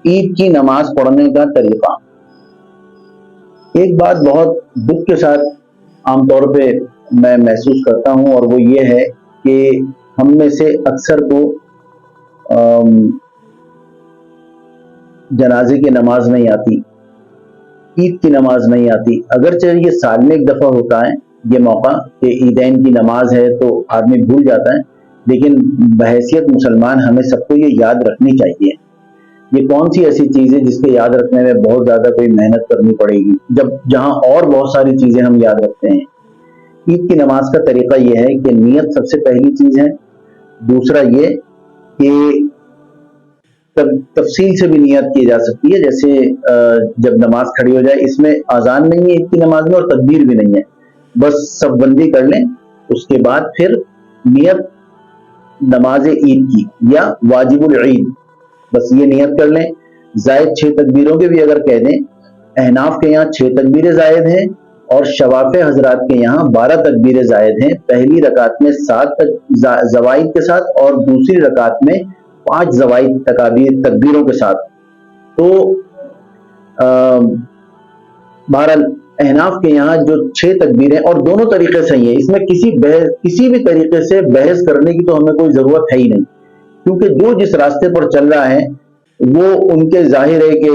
عید کی نماز پڑھنے کا طریقہ۔ ایک بات بہت دکھ کے ساتھ عام طور پہ میں محسوس کرتا ہوں، اور وہ یہ ہے کہ ہم میں سے اکثر کو جنازے کی نماز نہیں آتی، عید کی نماز نہیں آتی۔ اگرچہ یہ سال میں ایک دفعہ ہوتا ہے یہ موقع کہ عیدین کی نماز ہے تو آدمی بھول جاتا ہے، لیکن بحیثیت مسلمان ہمیں سب کو یہ یاد رکھنی چاہیے۔ یہ کون سی ایسی چیز ہے جس کے یاد رکھنے میں بہت زیادہ کوئی محنت کرنی پڑے گی، جہاں اور بہت ساری چیزیں ہم یاد رکھتے ہیں۔ عید کی نماز کا طریقہ یہ ہے کہ نیت سب سے پہلی چیز ہے۔ دوسرا یہ کہ تفصیل سے بھی نیت کی جا سکتی ہے، جیسے جب نماز کھڑی ہو جائے، اس میں اذان نہیں ہے عید کی نماز میں اور تکبیر بھی نہیں ہے، بس سب بندی کر لیں، اس کے بعد پھر نیت نماز عید کی یا واجب العید، بس یہ نیت کر لیں۔ زائد 6 تکبیروں کے بھی اگر کہہ دیں، احناف کے یہاں 6 تکبیریں زائد ہیں اور شوافع حضرات کے یہاں 12 تکبیریں زائد ہیں، پہلی رکعت میں 7 زوائد کے ساتھ اور دوسری رکعت میں 5 زوائد تکبیروں کے ساتھ۔ تو بہرحال احناف کے یہاں جو 6 تکبیریں، اور دونوں طریقے صحیح ہیں، اس میں کسی بھی طریقے سے بحث کرنے کی تو ہمیں کوئی ضرورت ہے ہی نہیں، کیونکہ جو جس راستے پر چل رہا ہے وہ ان کے ظاہر ہے کہ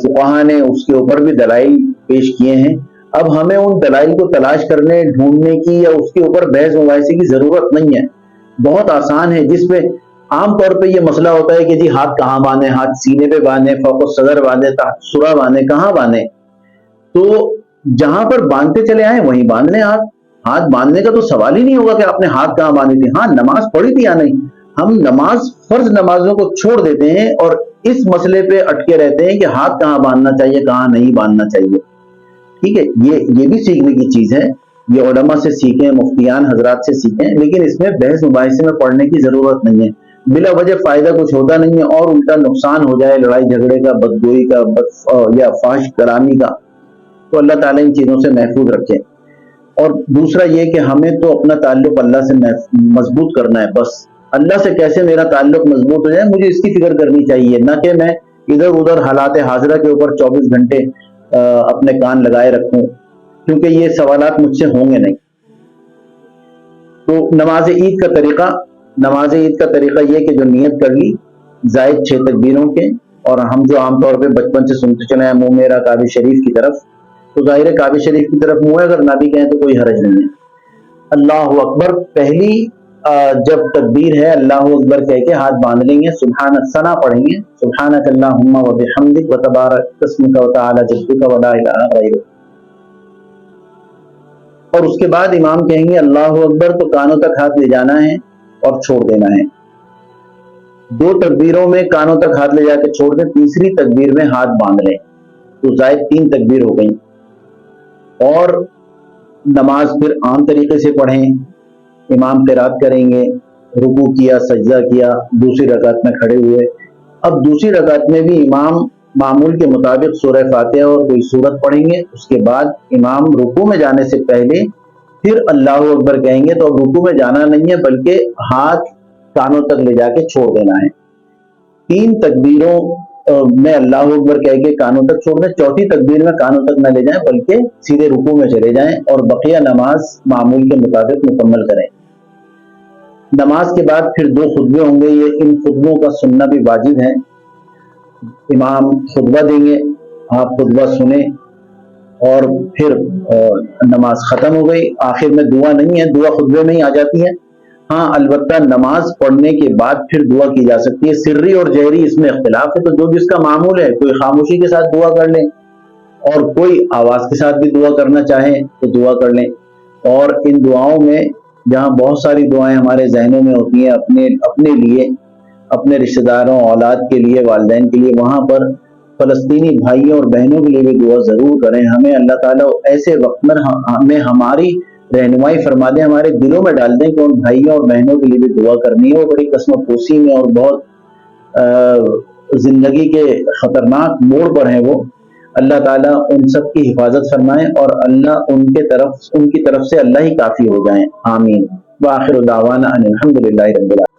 فقہا نے اس کے اوپر بھی دلائل پیش کیے ہیں۔ اب ہمیں ان دلائل کو تلاش کرنے ڈھونڈنے کی یا اس کے اوپر بحث مباحثے کی ضرورت نہیں ہے، بہت آسان ہے، جس پہ عام طور پہ یہ مسئلہ ہوتا ہے کہ جی ہاتھ کہاں باندھیں، ہاتھ سینے پہ باندھیں، فوق الصدر باندھیں، تحت سرہ باندھیں، کہاں باندھیں؟ تو جہاں پر باندھتے چلے آئیں وہیں باندھ لیں۔ ہاتھ باندھنے کا تو سوال ہی نہیں ہوگا کہ آپ نے ہاتھ کہاں باندھی تھی، ہاں نماز پڑھی تھی یا نہیں۔ ہم فرض نمازوں کو چھوڑ دیتے ہیں اور اس مسئلے پہ اٹکے رہتے ہیں کہ ہاتھ کہاں باندھنا چاہیے، کہاں نہیں باندھنا چاہیے۔ ٹھیک ہے، یہ بھی سیکھنے کی چیز ہے، یہ علماء سے سیکھیں، مفتیان حضرات سے سیکھیں، لیکن اس میں بحث مباحثے میں پڑھنے کی ضرورت نہیں ہے، بلا وجہ فائدہ کچھ ہوتا نہیں ہے، اور الٹا نقصان ہو جائے لڑائی جھگڑے کا، بدگوئی کا، یا فحش کلامی کا، تو اللہ تعالیٰ ان چیزوں سے محفوظ رکھے۔ اور دوسرا یہ کہ ہمیں تو اپنا تعلق اللہ سے مضبوط کرنا ہے، بس اللہ سے کیسے میرا تعلق مضبوط ہو جائے مجھے اس کی فکر کرنی چاہیے، نہ کہ میں ادھر ادھر حالات حاضرہ کے اوپر 24 گھنٹے اپنے کان لگائے رکھوں، کیونکہ یہ سوالات مجھ سے ہوں گے نہیں۔ تو نماز عید کا طریقہ یہ کہ جو نیت کر لی زائد 6 تکبیروں کے، اور ہم جو عام طور پہ بچپن سے سنتے چلے ہیں منہ میرا کعبہ شریف کی طرف، تو ظاہر کعبہ شریف کی طرف منہ ہے، اگر نہ بھی کہیں تو کوئی حرج نہیں ہے۔ اللہ اکبر، پہلی جب تکبیر ہے اللہ اکبر کہہ کے ہاتھ باندھ لیں گے، سبحان ثنا پڑھیں گے، سبحانک اللہم و بحمدک و تبارک اسمک و تعالی جدک و لا الہ غیرک، اور اس کے بعد امام کہیں گے اللہ اکبر، تو کانوں تک ہاتھ لے جانا ہے اور چھوڑ دینا ہے۔ 2 تکبیروں میں کانوں تک ہاتھ لے جا کے چھوڑ دیں، تیسری تکبیر میں ہاتھ باندھ لیں، تو زائد 3 تکبیر ہو گئی۔ اور نماز پھر عام طریقے سے پڑھیں، امام قرات کریں گے، رکوع کیا، سجدہ کیا، دوسری رکعت میں کھڑے ہوئے۔ اب دوسری رکعت میں بھی امام معمول کے مطابق سورہ فاتحہ اور کوئی سورت پڑھیں گے، اس کے بعد امام رکوع میں جانے سے پہلے پھر اللہ اکبر کہیں گے، تو اب رکوع میں جانا نہیں ہے بلکہ ہاتھ کانوں تک لے جا کے چھوڑ دینا ہے۔ 3 تکبیروں میں اللہ اکبر کہہ کے کانوں تک چھوڑ دیں، چوتھی تکبیر میں کانوں تک نہ لے جائیں بلکہ سیدھے رکوع میں چلے جائیں، اور بقیہ نماز معمول کے مطابق مکمل کریں۔ نماز کے بعد پھر 2 خطبے ہوں گے، ان خطبوں کا سننا بھی واجب ہے۔ امام خطبہ دیں گے، آپ خطبہ سنیں، اور پھر نماز ختم ہو گئی۔ آخر میں دعا نہیں ہے، دعا خطبے میں ہی آ جاتی ہے، ہاں البتہ نماز پڑھنے کے بعد پھر دعا کی جا سکتی ہے، سری اور جہری اس میں اختلاف ہے، تو جو جس کا معمول ہے، کوئی خاموشی کے ساتھ دعا کر لیں اور کوئی آواز کے ساتھ بھی دعا کرنا چاہیں تو دعا کر لیں۔ اور ان دعاؤں میں جہاں بہت ساری دعائیں ہمارے ذہنوں میں ہوتی ہیں اپنے لیے، اپنے رشتہ داروں، اولاد کے لیے، والدین کے لیے، وہاں پر فلسطینی بھائیوں اور بہنوں کے لیے بھی دعا ضرور کریں۔ ہمیں اللہ تعالیٰ ایسے وقت میں ہمیں ہماری رہنمائی فرما دیں، ہمارے دلوں میں ڈال دیں کہ ان بھائیوں اور بہنوں کے لیے بھی دعا کرنی ہے۔ وہ بڑی قسم پوسی میں اور بہت زندگی کے خطرناک موڑ پر ہیں، وہ اللہ تعالیٰ ان سب کی حفاظت فرمائیں، اور اللہ ان کی طرف سے اللہ ہی کافی ہو جائیں، آمین۔ وآخر دعوانا ان الحمد للہ رب العالمین۔